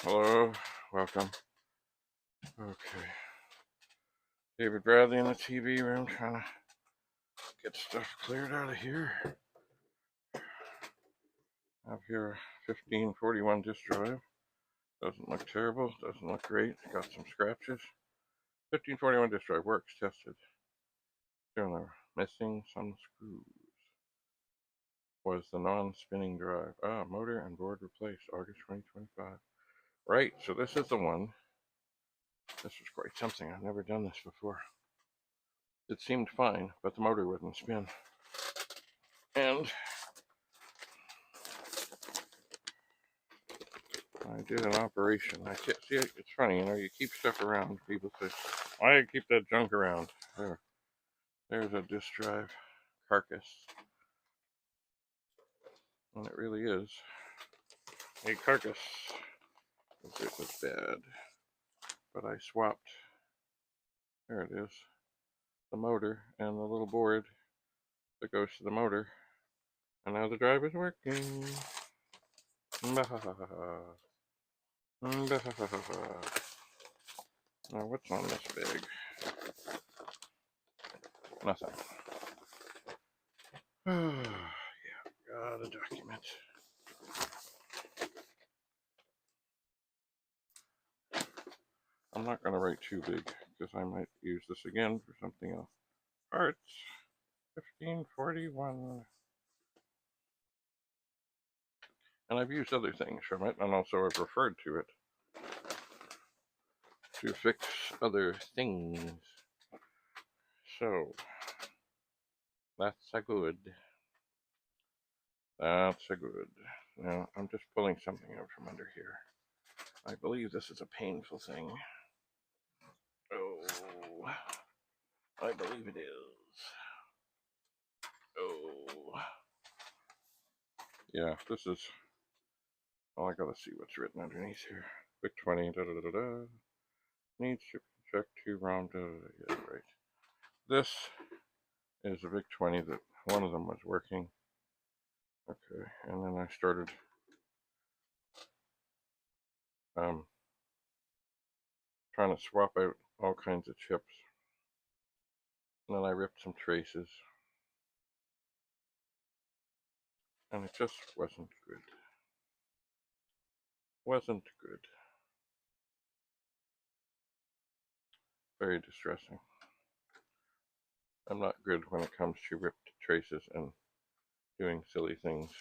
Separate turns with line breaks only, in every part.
Hello, welcome. Okay. David Bradley in the TV room trying to get stuff cleared out of here. I have here 1541 disk drive. Doesn't look terrible, doesn't look great. Got some scratches. 1541 disk drive works, tested. Still missing some screws. Was the non-spinning drive. Motor and board replaced August 2025. Right, so this is the one. This was quite something. I've never done this before. It seemed fine, but the motor wouldn't spin. And I did an operation. I can't see it. It's funny, you keep stuff around. People say, why do you keep that junk around? There's a disk drive carcass. And it really is a carcass. It was bad. But I swapped, there it is, the motor and the little board that goes to the motor. And now the drive is working. Now what's on this bag? Nothing. Yeah, got a document. I'm not going to write too big because I might use this again for something else. Parts 1541. And I've used other things from it, and also I've referred to it to fix other things. So, that's a good. That's a good. Now, I'm just pulling something out from under here. I believe this is a painful thing. Oh, I believe it is. Oh. Yeah, this is. Well, I gotta see what's written underneath here. Vic-20, da-da-da-da-da. Needs to check to ROM, da-da-da. Yeah, right. This is a Vic-20 that one of them was working. Okay, and then I started trying to swap out all kinds of chips. And then I ripped some traces. And it just wasn't good. Wasn't good. Very distressing. I'm not good when it comes to ripped traces and doing silly things,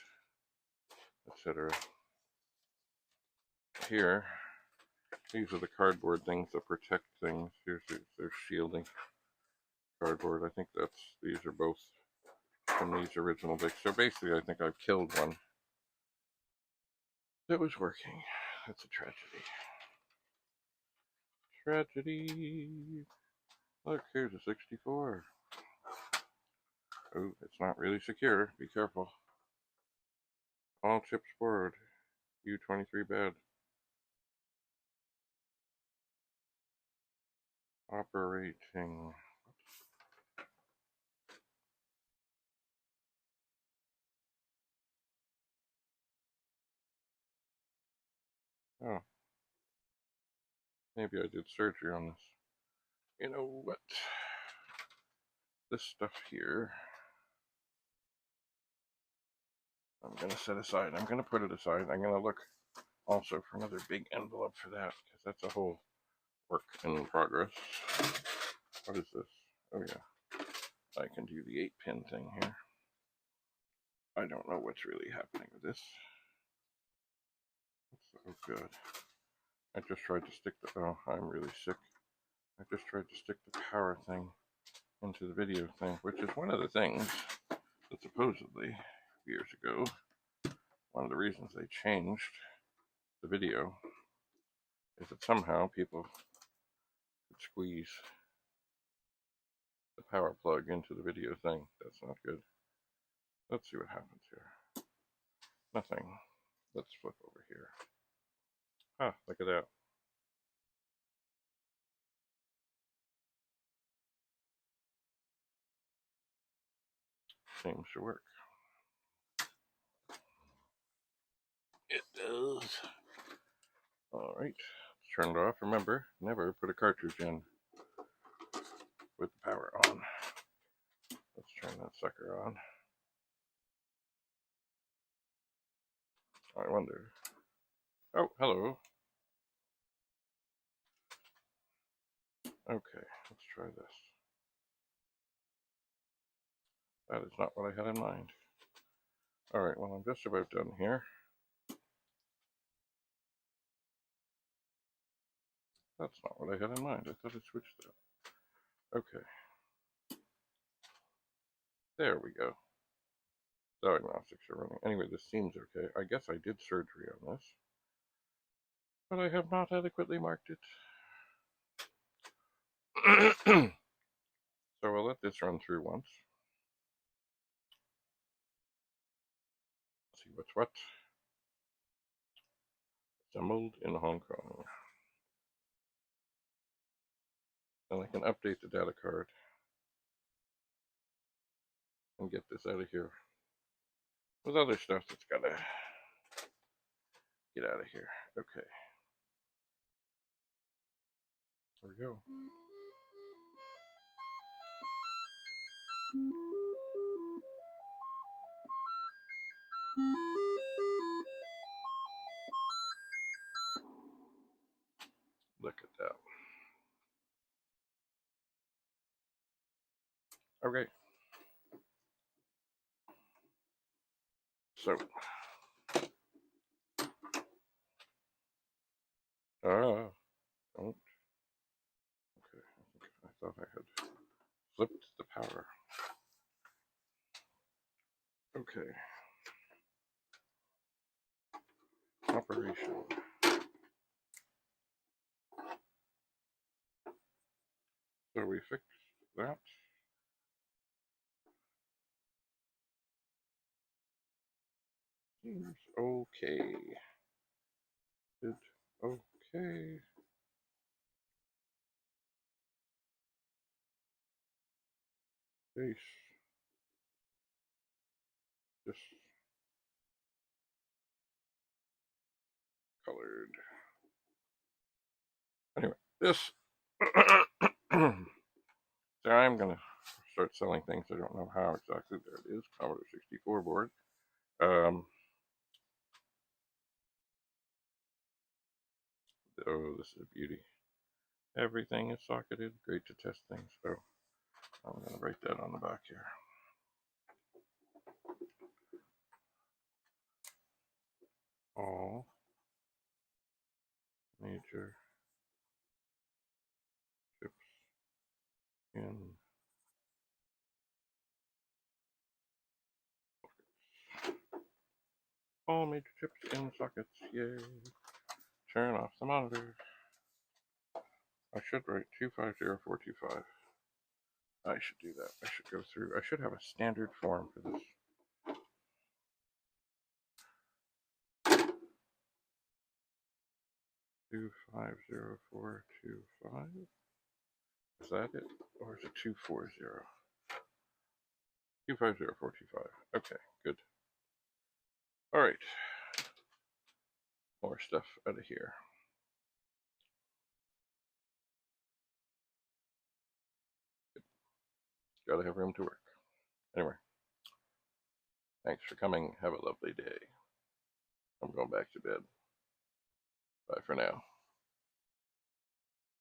etc. Here, these are the cardboard things that protect things. Here's their shielding cardboard. I think these are both from these original Vics. So basically, I think I've killed one that was working. That's a tragedy. Tragedy. Look, here's a 64. Oh, it's not really secure. Be careful. All chips forward. U-23 bad. Operating. Oh. Maybe I did surgery on this. You know what? This stuff here, I'm going to set aside. I'm going to put it aside. I'm going to look also for another big envelope for that, because that's a whole work in progress. What is this? Oh yeah, I can do the 8-pin thing here. I don't know what's really happening with this. Oh good. I just tried to stick the, oh, I'm really sick. I just tried to stick the power thing into the video thing, which is one of the things that supposedly, years ago, one of the reasons they changed the video is that somehow people could squeeze the power plug into the video thing. That's not good. Let's see what happens here. Nothing. Let's flip over here. Ah, look at that. Seems to work. It does. Alright, let's turn it off. Remember, never put a cartridge in with the power on. Let's turn that sucker on. I wonder. Oh, hello. Okay, let's try this. That is not what I had in mind. Alright, well, I'm just about done here. That's not what I had in mind. I thought it switched that. Okay. There we go. Diagnostics are running. Anyway, this seems okay. I guess I did surgery on this, but I have not adequately marked it. So we'll let this run through once. See what's what. Assembled in Hong Kong. And I can update the data card and get this out of here. With other stuff that's gotta get out of here. Okay. There we go. Look at that. Okay. So. Don't. Okay. I thought I had flipped the power. Okay. Operation. So we fixed that. Seems okay. Okay. Base. Just colored. Anyway, this. So I'm going to start selling things. I don't know how exactly. There it is. Commodore 64 board. Oh, this is a beauty. Everything is socketed. Great to test things. So I'm going to write that on the back here. All major chips in all major chips in sockets. Yay. Turn off the monitor. I should write 250425. I should do that. I should go through. I should have a standard form for this. 250425. Is that it? Or is it 240? 250425. Okay, good. Alright. More stuff out of here. Gotta have room to work. Anyway. Thanks for coming. Have a lovely day. I'm going back to bed. Bye for now.